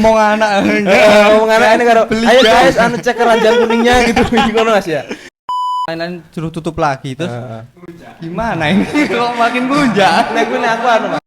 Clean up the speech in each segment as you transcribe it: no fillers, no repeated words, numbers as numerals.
ngomong anak ngomong anak ini karo ayo guys anu cek keranjang kuningnya gitu ngono Mas ya. Lain-lain suruh tutup lagi terus gimana ini kok makin melunjak. Nek kuwi aku anu Mas.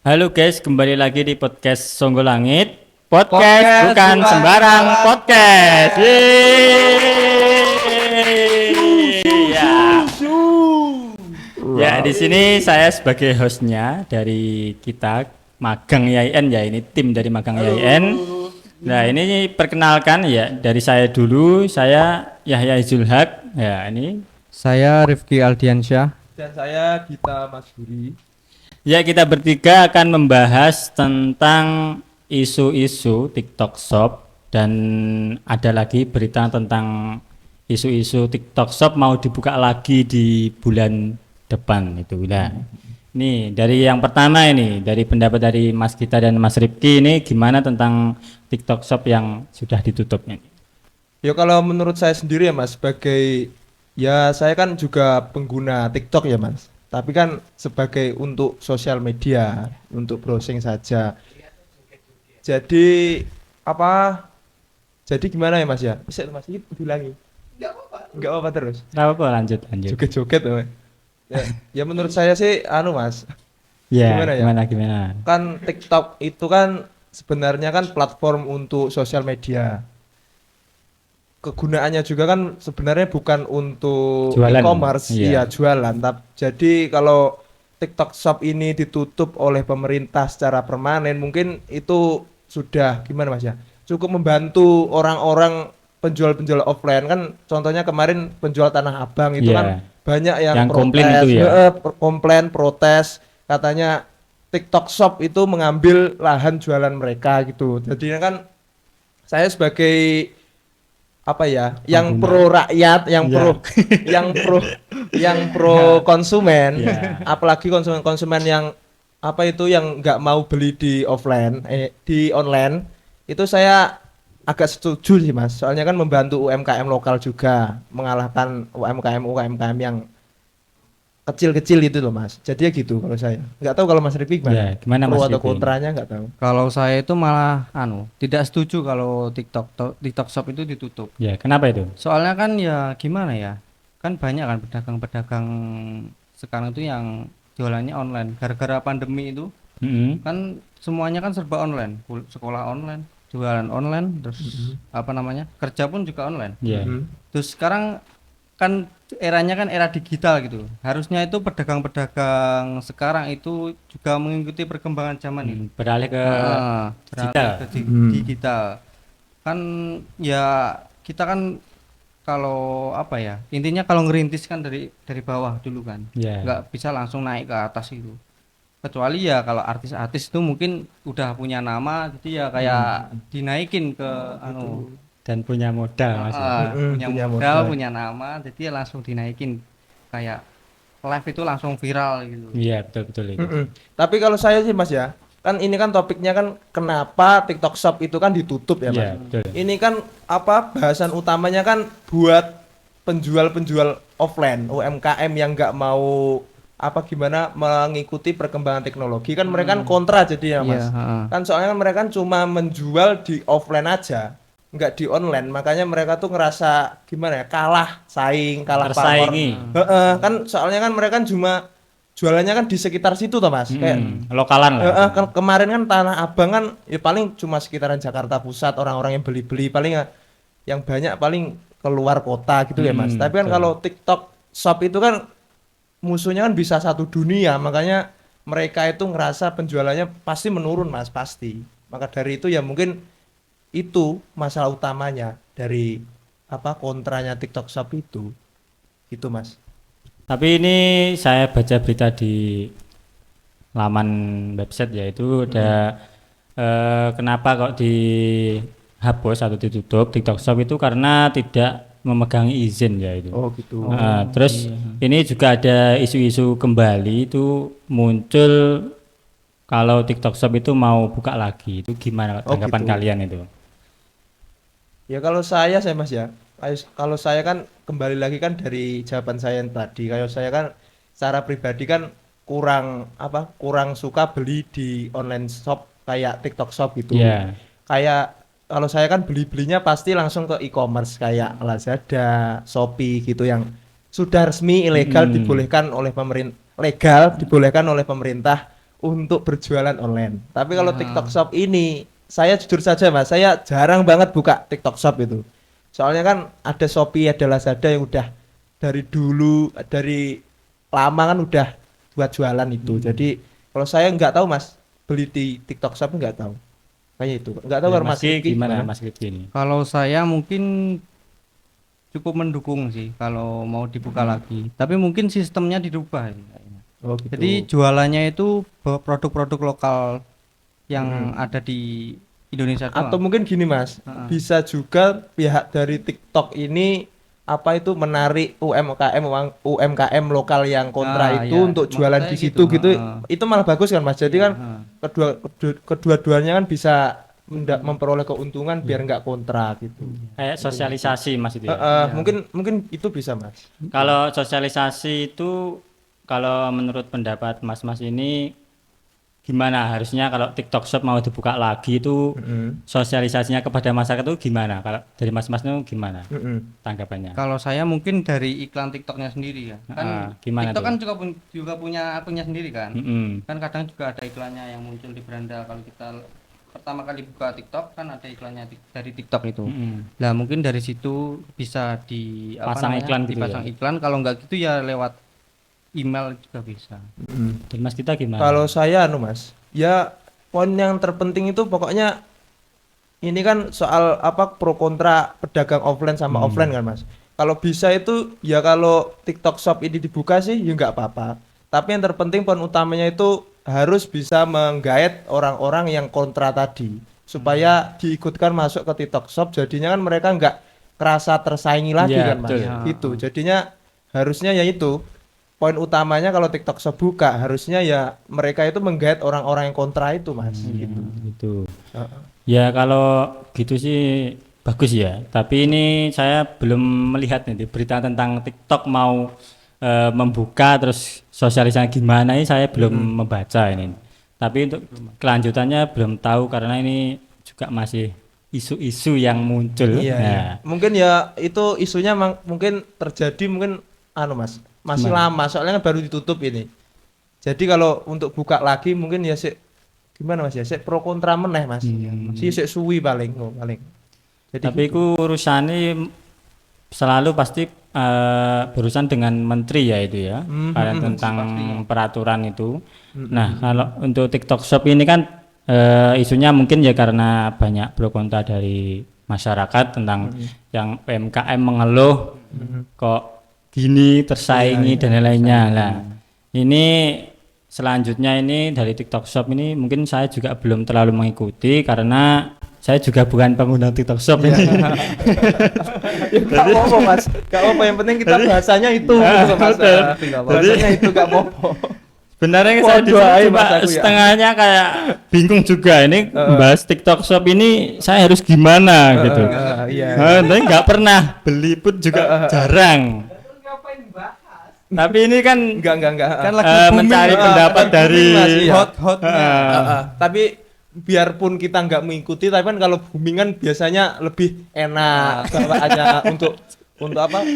Halo guys, kembali lagi di podcast Songgo Langit. Podcast bukan sembarang podcast. Ya, di sini saya sebagai hostnya dari kita Magang YIN ya, ini tim dari Magang YIN. Nah, ini perkenalkan ya dari saya dulu, saya Yahya Zulhak. Ya, ini Saya Rifki Aldiansyah. Dan saya Gita Masburi. ya, kita bertiga akan membahas tentang isu-isu TikTok Shop dan ada lagi berita tentang isu-isu TikTok Shop mau dibuka lagi di bulan depan itu. Nah, ini dari yang pertama ini dari pendapat dari Mas Gita dan Mas Rifki ini gimana tentang TikTok Shop yang sudah ditutupnya? Ya kalau menurut saya sendiri ya Mas, sebagai ya saya kan juga pengguna TikTok ya Mas. Tapi kan sebagai untuk sosial media, untuk browsing saja. Jadi apa? Jadi gimana ya Mas ya? Bisa Mas ini diulangi. Enggak apa-apa terus. Nggak apa-apa, lanjut. Joget-joget ya. Ya menurut saya sih anu Mas. Ya, Gimana ya? gimana? Kan TikTok itu kan sebenarnya kan platform untuk sosial media. Kegunaannya juga kan sebenarnya bukan untuk Jualan. e-commerce, Iya. iya jualan. Jadi kalau TikTok Shop ini ditutup oleh pemerintah secara permanen, mungkin itu sudah gimana Mas ya? Cukup membantu orang-orang penjual-penjual offline kan. Contohnya kemarin penjual Tanah Abang itu Iya. kan banyak yang Yang komplain protes, itu ya? komplain, protes, katanya TikTok Shop itu mengambil lahan jualan mereka gitu. Jadinya kan saya sebagai apa ya, yang pro rakyat, yang pro yang pro konsumen, apalagi konsumen yang apa itu yang nggak mau beli di offline, di online, itu saya agak setuju sih Mas. Soalnya kan membantu UMKM lokal juga, mengalahkan UMKM yang kecil-kecil itu loh Mas. Jadi ya gitu kalau saya. Nggak tahu kalau Mas Rifki gimana? Ya, gimana Pro Mas atau Rifki? kontranya nggak tahu. Kalau saya itu malah tidak setuju kalau TikTok Shop itu ditutup. Ya, kenapa itu? Soalnya kan ya gimana ya? Kan banyak kan pedagang-pedagang sekarang itu yang jualannya online. Gara-gara pandemi itu kan semuanya kan serba online. Sekolah online, jualan online, terus apa namanya? Kerja pun juga online. Ya. Terus sekarang kan eranya kan era digital gitu. Harusnya itu pedagang-pedagang sekarang itu juga mengikuti perkembangan zaman itu. Beralih ke Beralih ke digital. Kan ya kita kan kalau apa ya? Intinya kalau ngerintis kan dari bawah dulu kan. Ya. Nggak bisa langsung naik ke atas itu. Kecuali ya kalau artis-artis itu mungkin udah punya nama jadi ya kayak dinaikin ke Dan punya modal Mas. punya modal, punya nama, jadi ya langsung dinaikin kayak live itu langsung viral gitu. Iya, betul itu. Tapi kalau saya sih Mas ya, kan ini kan topiknya kan kenapa TikTok Shop itu kan ditutup ya Mas. Iya, betul. Ini kan apa bahasan utamanya kan buat penjual-penjual offline, UMKM yang nggak mau apa gimana mengikuti perkembangan teknologi kan mereka kan kontra jadinya Mas. Iya, Kan soalnya kan mereka kan cuma menjual di offline aja, nggak di online. Makanya mereka tuh ngerasa gimana ya, kalah saing, kalah Tersaingi. pamor. Kan soalnya kan mereka kan cuma jualannya kan di sekitar situ toh Mas. Kayak Lokalan lah. kemarin kan Tanah Abang kan ya paling cuma sekitaran Jakarta Pusat, orang-orang yang beli-beli paling yang banyak paling keluar kota gitu ya Mas. Tapi kan kalau TikTok Shop itu kan musuhnya kan bisa satu dunia, makanya mereka itu ngerasa penjualannya pasti menurun Mas, pasti. Maka dari itu ya mungkin itu masalah utamanya dari apa kontranya TikTok Shop itu Mas. Tapi ini saya baca berita di laman website yaitu ada kenapa kok dihapus atau ditutup TikTok Shop itu karena tidak memegang izin ya itu. Oh gitu. Terus ini juga ada isu-isu kembali itu muncul kalau TikTok Shop itu mau buka lagi. Itu gimana tanggapan gitu. kalian itu? Ya kalau saya Mas ya. Kalau saya kan kembali lagi kan dari jawaban saya yang tadi. Kalau saya kan secara pribadi kan kurang suka beli di online shop kayak TikTok Shop gitu. Iya. Kayak kalau saya kan belinya pasti langsung ke e-commerce kayak Lazada, Shopee gitu yang sudah resmi ilegal dibolehkan oleh pemerintah untuk berjualan online. Tapi kalau TikTok Shop ini saya jujur saja Mas, saya jarang banget buka TikTok Shop itu. Soalnya kan ada Shopee, ada Lazada yang udah dari dulu, dari lama kan udah buat jualan itu. Jadi kalau saya nggak tahu Mas, beli di TikTok Shop nggak tahu. Kayak itu. Nggak tahu kalau Mas Rifki gimana Mas Rifki ini? Kalau saya mungkin cukup mendukung sih kalau mau dibuka lagi. Tapi mungkin sistemnya dirubah ini kayaknya. Oh gitu. Jadi jualannya itu produk-produk lokal yang ada di Indonesia doang. Atau mungkin gini Mas, bisa juga pihak dari TikTok ini menarik UMKM lokal yang kontra itu untuk jualan di situ gitu. Itu malah bagus kan Mas. Jadi kan kedua-duanya kan bisa memperoleh keuntungan biar nggak kontra gitu. Kayak sosialisasi Mas itu ya. Mungkin itu bisa Mas. Kalau sosialisasi itu kalau menurut pendapat Mas ini gimana harusnya kalau TikTok Shop mau dibuka lagi itu sosialisasinya kepada masyarakat itu gimana? Kalau dari Mas itu gimana tanggapannya? Kalau saya mungkin dari iklan TikToknya sendiri ya. Kan gimana TikTok tuh? kan juga punya akunnya sendiri kan. Kan kadang juga ada iklannya yang muncul di beranda kalau kita pertama kali buka TikTok kan ada iklannya dari TikTok itu. Nah, mungkin dari situ bisa Pasang iklan gitu dipasang ya? iklan, kalau nggak gitu ya lewat email juga bisa. Dan Mas kita gimana? Kalau saya Mas, ya poin yang terpenting itu pokoknya ini kan soal pro kontra pedagang offline sama offline kan Mas. Kalau bisa itu ya kalau TikTok Shop ini dibuka sih ya nggak apa-apa. Tapi yang terpenting poin utamanya itu harus bisa menggait orang-orang yang kontra tadi supaya diikutkan masuk ke TikTok Shop, jadinya kan mereka nggak kerasa tersaingi lagi Ya, kan Mas. betul. Gitu. Jadinya harusnya ya itu poin utamanya kalau TikTok Shop buka harusnya ya mereka itu menggait orang-orang yang kontra itu Mas gitu. Gitu. Ya kalau gitu sih bagus ya. Tapi ini saya belum melihat nih berita tentang TikTok mau membuka terus sosialisasinya gimana ini saya belum membaca ini. Tapi untuk kelanjutannya belum tahu karena ini juga masih isu-isu yang muncul. Iya, iya. Mungkin ya itu isunya mungkin terjadi mungkin Mas masih lama soalnya kan baru ditutup ini. Jadi kalau untuk buka lagi mungkin ya gimana Mas ya pro kontra meneh Mas. Sik suwi paling. Jadi tapi itu urusannya selalu pasti berurusan dengan menteri ya itu ya. Karena tentang peraturan itu. Nah, kalau untuk TikTok Shop ini kan isunya mungkin ya karena banyak pro kontra dari masyarakat tentang yang UMKM mengeluh kok gini tersaingi dan lain-lainnya. Nah, ini selanjutnya ini dari TikTok Shop ini mungkin saya juga belum terlalu mengikuti karena saya juga bukan pengguna TikTok Shop ini. Gak apa-apa Mas, gak apa-apa, yang penting kita bahasanya itu gitu, Mas. Bahasanya itu gak apa-apa. Sebenarnya saya di sini cuma setengahnya kayak bingung juga ini bahas TikTok Shop ini saya harus gimana gitu. Tapi nggak pernah beli pun juga jarang. Tapi ini kan enggak kan lagi mencari pendapat dari hot-hotnya. Tapi biarpun kita nggak mengikuti, tapi kan kalau booming kan biasanya lebih enak bawaannya untuk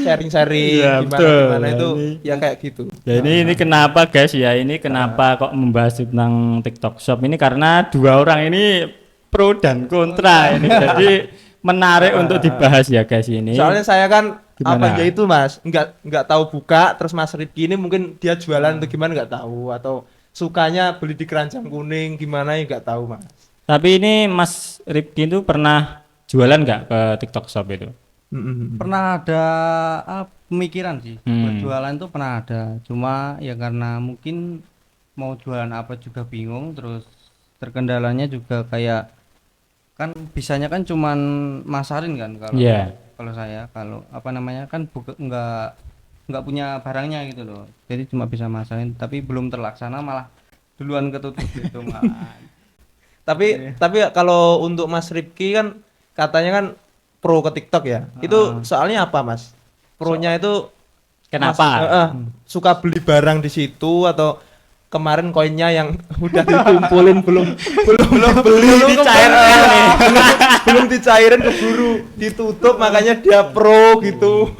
sharing-sharing gimana itu ya kayak gitu. Ya ini kenapa guys ya, ini kenapa kok membahas tentang TikTok Shop ini karena dua orang ini pro dan kontra ini jadi menarik untuk dibahas ya guys ini. Soalnya saya kan gimana? Ya itu Mas, nggak tahu buka, terus Mas Rifki ini mungkin dia jualan atau gimana nggak tahu, atau sukanya beli di keranjang kuning gimana ya nggak tahu Mas. Tapi ini Mas Rifki itu pernah jualan nggak ke TikTok Shop itu? Pernah ada pemikiran sih buat jualan itu pernah ada, cuma ya karena mungkin mau jualan apa juga bingung, terus terkendalanya juga kayak kan bisanya kan cuman masarin kan kalau saya kalau apa namanya kan nggak punya barangnya gitu loh. Jadi cuma bisa masakin tapi belum terlaksana malah duluan ketutup gitu malah. Tapi kalau untuk Mas Rifki kan katanya kan pro ke TikTok ya. Itu soalnya apa, Mas? Pronya itu Kenapa? suka beli barang di situ atau kemarin koinnya yang udah dikumpulin belum Dicairkan nih. belum dicairin keburu ditutup makanya dia pro gitu.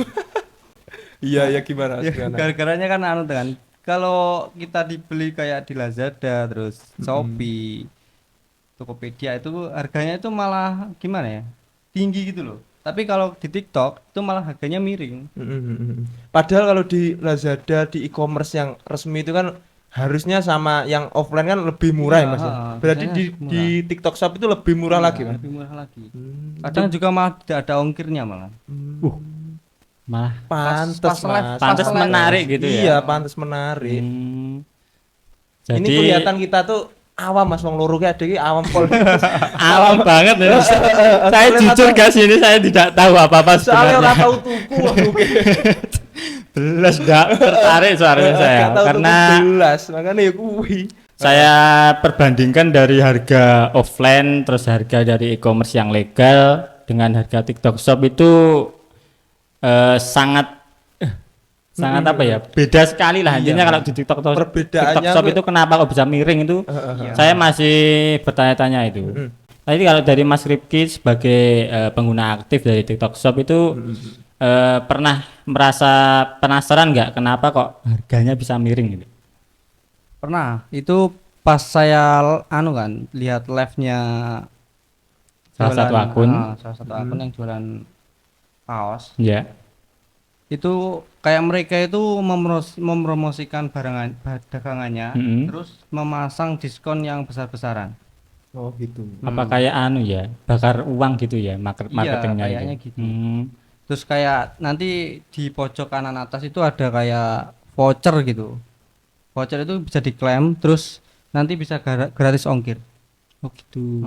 Iya gimana? Ya, gara-garanya kan kan kalau kita dibeli kayak di Lazada terus Shopee, Tokopedia itu harganya itu malah gimana ya? Tinggi gitu loh. Tapi kalau di TikTok itu malah harganya miring. Padahal kalau di Lazada di e-commerce yang resmi itu kan harusnya sama yang offline kan lebih murah ya Mas. Ya? Berarti di TikTok Shop itu lebih murah lagi Mas. Lebih murah lagi. Kadang juga malah tidak ada ongkirnya malah. Malah Pantes Mas. pantes menarik gitu ya. Iya, pantes menarik. Jadi Ini kelihatan kita tuh awam Mas wong loro ki adek ki awam pol. awam banget ya. Saya jujur guys ini saya tidak tahu apa-apa Soalnya ora sebenarnya. tahu tuku aku ki. Belas enggak tertarik soalnya saya Gak tahu karena tuku belas, makanya ya kuwi. saya perbandingkan dari harga offline terus harga dari e-commerce yang legal dengan harga TikTok Shop itu sangat apa ya, beda sekali lah intinya. Kalau di TikTok Perbedaannya Shop itu kenapa kok bisa miring itu saya masih bertanya-tanya itu. Tadi kalau dari Mas Rifki sebagai pengguna aktif dari TikTok Shop itu pernah merasa penasaran nggak kenapa kok harganya bisa miring gitu? Pernah. Itu pas saya kan lihat live-nya Salah satu akun. Salah satu akun yang jualan kaos. Ya. Itu kayak mereka itu mempromosikan dagangannya terus memasang diskon yang besar-besaran. Oh gitu. Apa kayak ya bakar uang gitu ya marketingnya iya, kayaknya itu. gitu. Terus kayak nanti di pojok kanan atas itu ada kayak voucher gitu. Voucher itu bisa diklaim terus nanti bisa gratis ongkir. Oh gitu.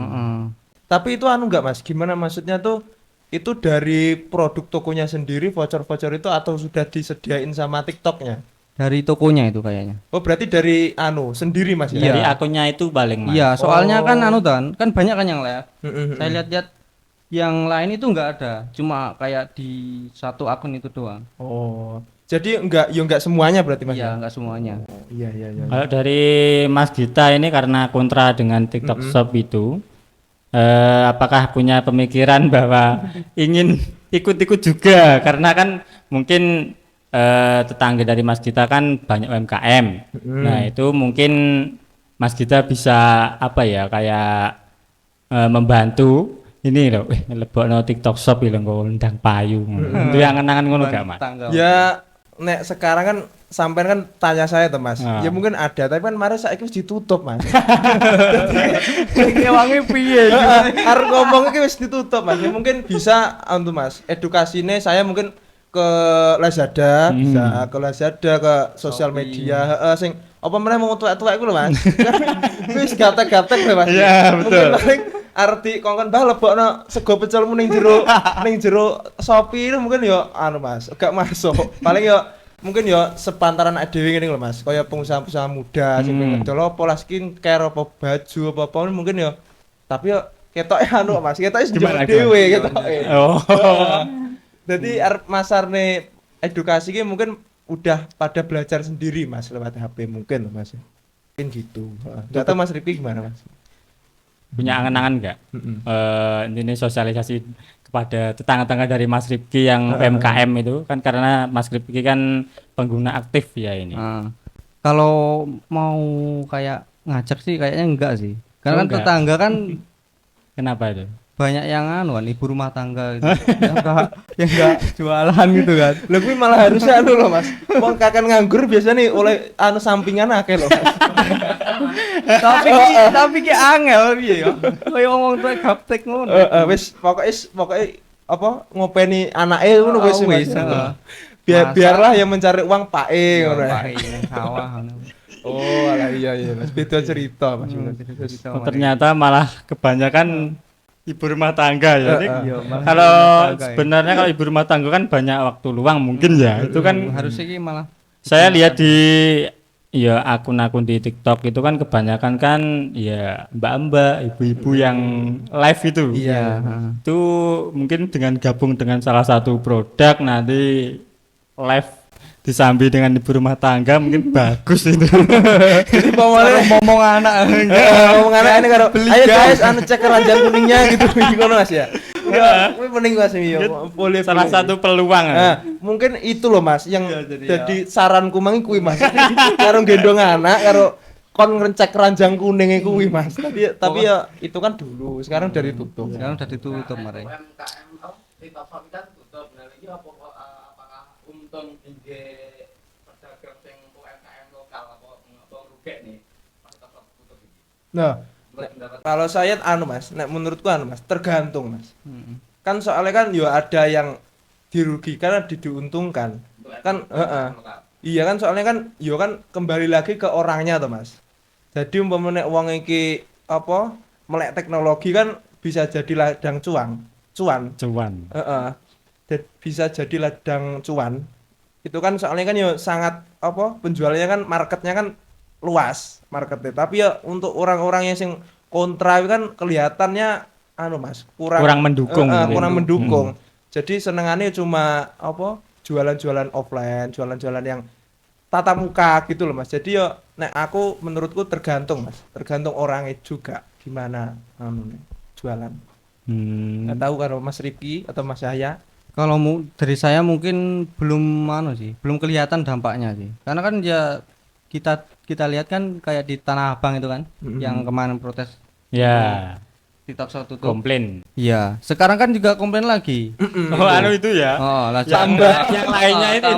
Tapi itu enggak Mas, gimana maksudnya tuh itu dari produk tokonya sendiri voucher-voucher itu atau sudah disediain sama TikToknya? Dari tokonya itu kayaknya. Oh berarti dari sendiri Mas ya? Dari akunnya itu paling Mas. Iya, soalnya kan kan banyak kan yang live. Saya lihat-lihat yang lain itu enggak ada, cuma kayak di satu akun itu doang. Oh. Jadi enggak semuanya berarti Mas? Iya, enggak semuanya. Oh, iya. Kalau dari Mas Gita ini karena kontra dengan TikTok Shop itu, apakah punya pemikiran bahwa ingin ikut-ikut juga? Karena kan mungkin tetangga dari Mas Gita kan banyak UMKM. Nah itu mungkin Mas Gita bisa apa ya kayak membantu ini loh, lebokno TikTok Shop lho nggo ndang payu. Itu yang kenangan ngono gak Mas? Ya nek sekarang kan sampean kan tanya saya tuh Mas. Ya mungkin ada tapi kan mari saiki wis ditutup Mas. Ngewangi piye? Arep ngomong iki wis ditutup Mas. Ya mungkin bisa untuk Mas. Edukasine saya mungkin ke Lazada, bisa ke Lazada ke sosial media sing apa meneh mau tuwek-tuwek iku lho Mas. Wis gaptek-gaptek lho Mas. Iya, betul. Paling arep dikongkon bah lebokno sego pecelmu ning jero Shopee itu mungkin ya Mas, gak masuk. Paling ya mungkin ya sepantaran dhewe ngene lho Mas. Kaya pengusaha-pengusaha muda sing ngedol apa lah skincare apa baju apa mungkin ya. Tapi ya ketoke Mas, ketoke njero dhewe ketoke. Oh. Jadi masarne edukasi ki mungkin udah pada belajar sendiri Mas lewat HP mungkin Mas. Mungkin gitu. Enggak tahu Mas Rifki gimana Mas? Punya angan-angan enggak? Ini sosialisasi kepada tetangga-tetangga dari Mas Rifki yang UMKM itu kan karena Mas Rifki kan pengguna aktif ya ini. Kalau mau kayak ngajak sih kayaknya enggak sih. Karena kan tetangga kan kenapa itu? Banyak yang kan ibu rumah tangga gitu. yang enggak jualan gitu kan. Lha kuwi malah harusnya loh Mas. Wong kakek nganggur biasa nih oleh sampingan akeh loh. tapi ki angel piye ya. Koyo ngomong tuh gaptek ngono. Wis pokoke apa ngopeni anake ngono wis. Biarlah yang mencari uang pae ngono. Pae sawah ngono. Oh, alah iya Mas. Beda cerita Mas. Ternyata malah kebanyakan ibu rumah tangga ya. Ini Iya, malah kalau ibu rumah tangga ya. sebenarnya kalau ibu rumah tangga kan banyak waktu luang mungkin ya. Itu kan harusnya ini malah saya lihat di ya akun-akun di TikTok itu kan kebanyakan kan ya mbak-mbak, ibu-ibu yang live itu. Iya. Itu mungkin dengan gabung dengan salah satu produk nanti live disambi dengan ibu rumah tangga mungkin bagus itu. Jadi pamane ngomong anak ngomong anak ini karo ayo guys anu cek keranjang kuningnya gitu ngono Mas ya. Ya, kuwi mending Mas yo. Boleh Salah satu peluang. Nah, mungkin itu loh Mas yang Iya, jadi jadi saranku mangi kuwi Mas. Karo gendong anak karo kon ngecek keranjang kuningnya kuwi Mas. Tapi ya itu kan dulu, sekarang dari tutup. sekarang udah ditutup mare. UMKM TikTok Shop kan tutup. Nah, iki apakah untung tinggi pedagang sing UMKM lokal apa rugi nih? Pas TikTok Shop tutup iki. Nah, Menurut pendapat kalau saya anu Mas, nek menurutku anu Mas, tergantung Mas. Heeh. Kan soalnya kan yo ada yang dirugikan ada diuntungkan. Kan heeh. lokal. Iya kan soalnya kan yo kan kembali lagi ke orangnya toh Mas. Jadi umpamane wong iki apa melek teknologi kan bisa jadi ladang cuan. Cuan. Heeh. Bisa jadi ladang cuan. Itu kan soalnya kan yo sangat apa penjualannya kan marketnya kan luas marketnya. Tapi ya untuk orang-orang yang sing kontra itu kan kelihatannya anu Mas, Kurang mendukung mungkin. kurang mendukung. Jadi senengannya cuma apa jualan-jualan offline, jualan-jualan yang tatap muka gitu loh Mas. Jadi yo nek aku menurutku tergantung Mas, tergantung orangnya juga gimana anu jualan. Nggak tahu kalau Mas Rifki atau Mas Yahya. Kalau dari saya mungkin belum sih, belum kelihatan dampaknya sih. Karena kan ya kita lihat kan kayak di Tanah Abang itu kan, yang kemarin protes Ya, TikTok Shop tutup. komplain. Iya, sekarang kan juga komplain lagi. Oh, anu itu ya. Oh, lah Yang lainnya itu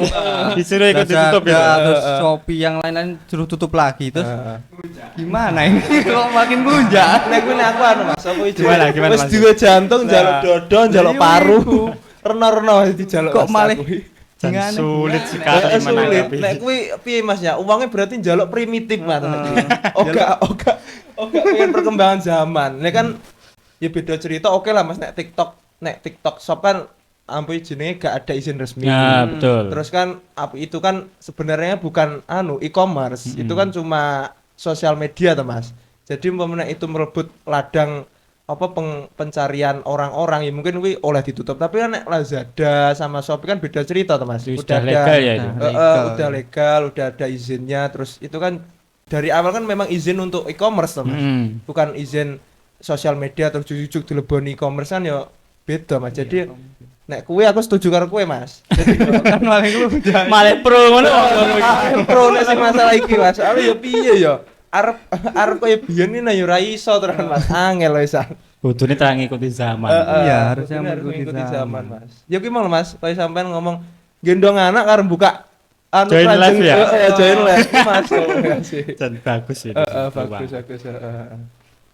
disuruh ikut ditutup ya. Terus Shopee yang lain-lain suruh tutup lagi terus gimana ini? Kok makin melunjak? Nek kuwi aku anu Mas, apa iki? Gimana, Wis Mas? duwe jantung njaluk dodo, njaluk Iya, paru. iku. Rena-rena dijaluk Kok Mas malah aku. Dan Jangan. sulit sekali Sulit. menanggapi. Nek kuwi piye Mas ya? Uangnya berarti njaluk primitif Mas. Oga pengen perkembangan zaman. Nek kan ya beda cerita oke lah Mas nek TikTok Shop kan ampun jenenge gak ada izin resmi. Ya, betul. Terus kan itu kan sebenarnya bukan e-commerce, itu kan cuma sosial media toh Mas. Jadi umpamanya itu merebut ladang apa pencarian orang-orang ya mungkin kuwi oleh ditutup. Tapi kan nek Lazada sama Shopee kan beda cerita toh Mas. Sudah legal ya itu. Udah legal, udah ada izinnya. Terus itu kan dari awal kan memang izin untuk e-commerce toh Mas. Bukan izin sosial media terus jujuk dileboni e-commerce kan ya beda Mas. Jadi nek kuwi aku setuju karo kuwi Mas. Jadi Kan malah melunjak. Malah pro ngono. pro nek sing masalah iki Mas. Soale ya piye ya? Arep koyo biyen iki yo ora iso tenan Mas. Angel wisan. Kudune tak ngikuti zaman. Iya, harusnya Bener, mengikuti zaman zaman. Mas. Ya ki mau Mas, koyo sampean ngomong gendong anak karo buka Join live ya? Join live Mas. Makasih. Dan bagus itu. Bagus.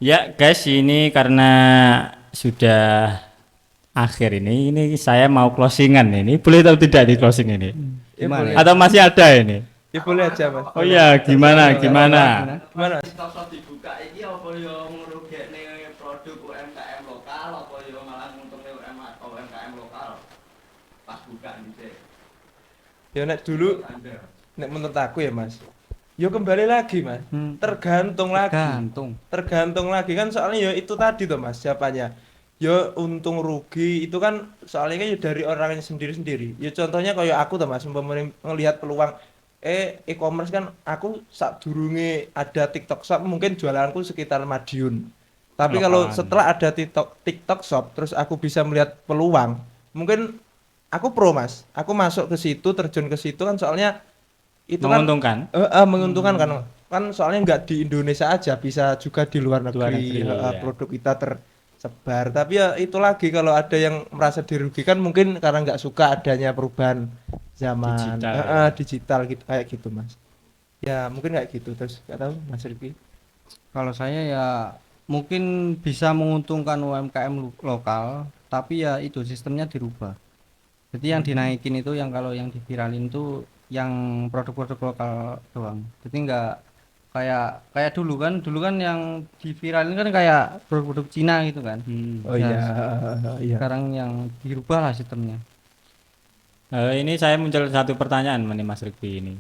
Ya guys, ini karena sudah akhir ini saya mau closingan ini. Boleh atau tidak di closing ini? Gimana? Atau masih ada ini? Ya boleh aja Mas. Oh iya, gimana? Gimana? TikTok Shop dibuka iki apa yo ngrugekne produk UMKM lokal apa yo malah nguntungne UMKM lokal. Pas buka dhisik. Ya nek dulu nek menurut aku ya Mas. Ya kembali lagi Mas. Tergantung lagi kan soalnya ya itu tadi tuh Mas siapanya. Ya untung rugi itu kan soalnya kan ya dari orangnya sendiri-sendiri. Ya contohnya kayak aku tuh Mas umpamanya ngelihat peluang e-commerce kan aku sak durunge ada TikTok Shop mungkin jualanku sekitar Madiun. Tapi kalau setelah ada TikTok Shop terus aku bisa melihat peluang, mungkin aku pro Mas. Aku masuk ke situ, terjun ke situ kan soalnya itu menguntungkan. Kan menguntungkan kan soalnya nggak di Indonesia aja, bisa juga di luar negeri, ya. produk kita tersebar. Tapi ya itu lagi kalau ada yang merasa dirugikan mungkin karena nggak suka adanya perubahan zaman digital gitu kayak gitu Mas. Ya mungkin kayak gitu terus nggak tahu Mas Rifki. Kalau saya ya mungkin bisa menguntungkan UMKM lokal, tapi ya itu sistemnya dirubah. Jadi yang dinaikin itu yang kalau yang diviralin itu yang produk-produk lokal doang. Jadi kayak dulu kan yang diviralin kan kayak produk-produk Cina gitu kan. Oh Ya, iya, iya. sekarang yang dirubah lah sistemnya. Ini saya muncul satu pertanyaan nih Mas Rikpi ini.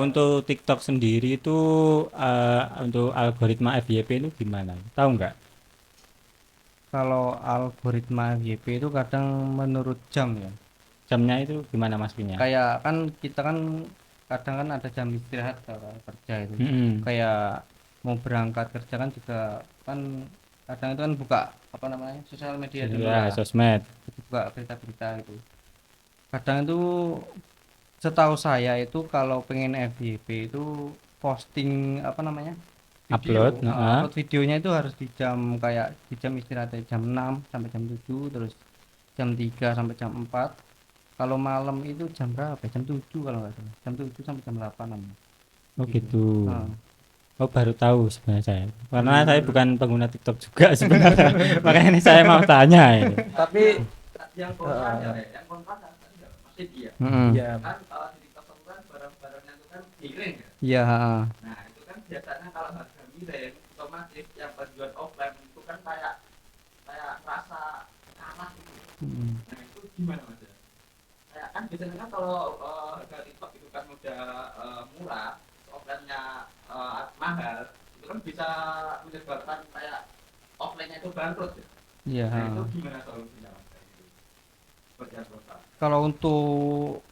Untuk TikTok sendiri itu untuk algoritma FYP itu gimana? Tahu nggak? Kalau algoritma FYP itu kadang menurut jam ya. Jamnya itu gimana Mas Pinya? Kayak kan kita kan kadang kan ada jam istirahat kalau kerja itu. Mm-mm. Kayak mau berangkat kerja kan juga kan kadang itu kan buka apa namanya sosial media dulu Ya, lah, sosmed. buka berita-berita gitu. Kadang itu setahu saya itu kalau pengen FYP itu posting apa namanya video, Upload, heeh. upload videonya itu harus di jam kayak di jam istirahatnya jam 6 sampai jam 7, terus jam 3 sampai jam 4. Kalau malam itu jam berapa ya? Jam 7 kalau nggak salah, jam 7 sampai jam 8 namanya. Oh gitu. Nah, Oh baru tahu sebenarnya saya. Karena saya bukan pengguna TikTok juga sebenarnya. Makanya ini saya mau tanya ini. Tapi yang kontra ya, yang kontra kan masih dia. iya, Kan kalau di TikTok itu kan barang-barangnya itu kan miring ya. iya, heeh. Nah itu kan biasanya kalau harga miring otomatis yang penjual offline itu kan kayak rasa kalah gitu. Mm. Nah itu gimana mas ya? Kayak kan biasanya kan kalau harga TikTok itu kan udah murah, offline-nya mahal, itu kan bisa menyebabkan kayak offline-nya itu bangkrut ya. Iya, Nah itu heeh. gimana solusinya mas? Kayak gitu. Seperti apa? Kalau untuk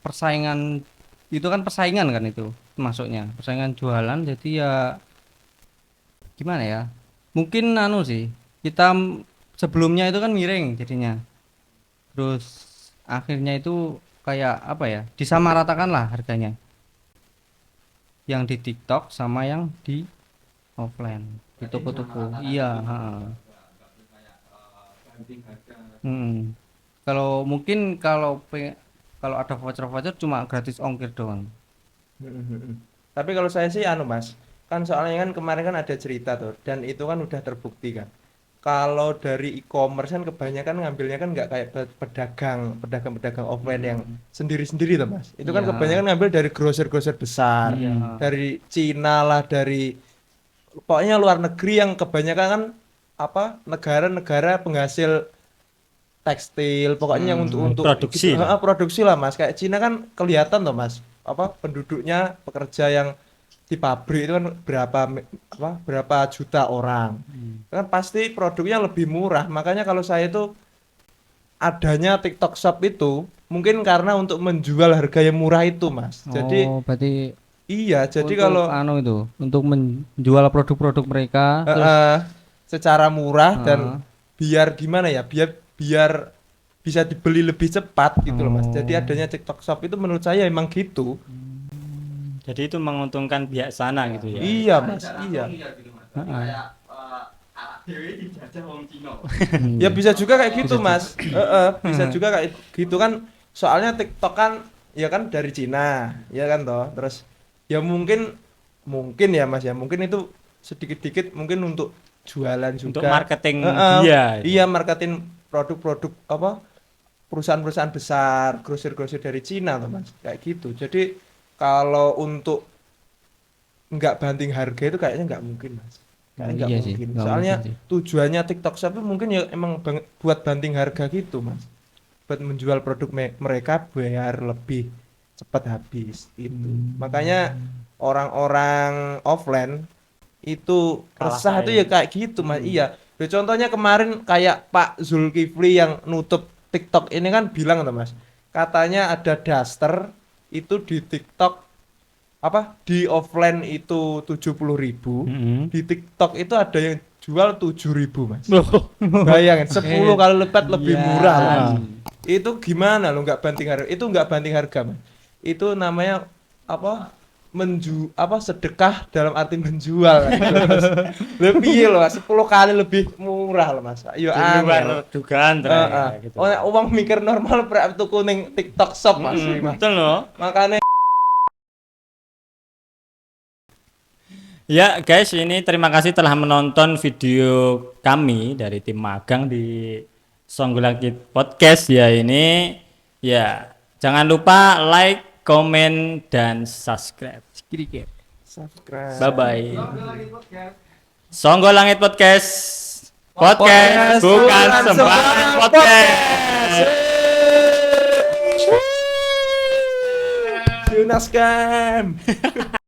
persaingan itu kan persaingan kan itu masuknya persaingan jualan, jadi ya gimana ya, mungkin anu sih kita sebelumnya itu kan miring jadinya, terus akhirnya itu kayak apa ya, disamaratakan lah harganya yang di TikTok sama yang di offline di toko-toko. Iya, heeh. Banding harga. Kalau mungkin kalau ada voucher-voucher cuma gratis ongkir doang. Tapi kalau saya sih anu Mas, kan soalnya kan kemarin kan ada cerita tuh, dan itu kan udah terbukti kan. Kalau dari e-commerce kan kebanyakan ngambilnya kan nggak kayak pedagang offline yang sendiri-sendiri tuh Mas. Itu kan Iya. kebanyakan ngambil dari grocer-grocer besar, Iya. dari Cina lah, dari pokoknya luar negeri yang kebanyakan kan apa negara-negara penghasil tekstil, pokoknya yang untuk Produksi gitu, lah. produksi lah Mas. Kayak Cina kan kelihatan tuh Mas, apa penduduknya pekerja yang di pabrik itu kan berapa juta orang. Kan pasti produknya lebih murah. Makanya kalau saya itu adanya TikTok Shop itu mungkin karena untuk menjual harga yang murah itu Mas. Jadi Oh, berarti iya, jadi untuk kalau anu itu untuk menjual produk-produk mereka terus secara murah dan Heeh. biar gimana ya, biar bisa dibeli lebih cepat gitu loh Mas. Jadi adanya TikTok Shop itu menurut saya emang gitu. Jadi itu menguntungkan pihak sana gitu ya. Iya Mas, iya. Gitu, mas. Kayak anak dewe dijajah wong Cina. Ya bisa juga kayak gitu Mas. Bisa juga kayak gitu kan. Soalnya TikTok kan ya kan dari Cina, ya kan toh. Terus ya mungkin ya Mas ya, mungkin itu sedikit-dikit mungkin untuk jualan juga. Untuk marketing Heeh. dia. Iya, marketing produk-produk apa perusahaan-perusahaan besar, grosir-grosir dari Cina tuh Mas. Kayak gitu. Jadi kalau untuk nggak banting harga itu kayaknya nggak mungkin Mas. Kayaknya nggak Iya sih, mungkin. nggak Soalnya mungkin sih. tujuannya TikTok Shop itu mungkin ya emang buat banting harga gitu Mas. Buat menjual produk mereka biar lebih cepat habis itu. Makanya orang-orang offline itu Kalah resah itu saing. ya kayak gitu Mas. Iya. Ya, contohnya kemarin kayak Pak Zulkifli yang nutup TikTok ini kan bilang tuh Mas. Katanya ada daster itu di TikTok apa di offline itu 70.000, Mm-mm. di TikTok itu ada yang jual 7.000 Mas. Loh. Bayangin 10 kali lipat lebih Iya. murah loh, Mas. Itu gimana lo nggak banting harga? Itu nggak banting harga Mas. Itu namanya apa? Sedekah dalam arti menjual kan, Mas. Lebih loh 10 kali lebih murah loh Mas. Ayo Di luar angel. dugaan ternyata gitu. Oh, uang mikir normal berarti tuku ning TikTok Shop Mas. Mas. Betul loh. Makanya Ya guys, ini terima kasih telah menonton video kami dari tim magang di Songgolangit Podcast ya ini. Ya, jangan lupa like, komen, dan subscribe. subscribe. Bye bye. Songgo Langit Podcast. Songgo Langit Podcast. Podcast bukan sembarang podcast. Yunas Camp.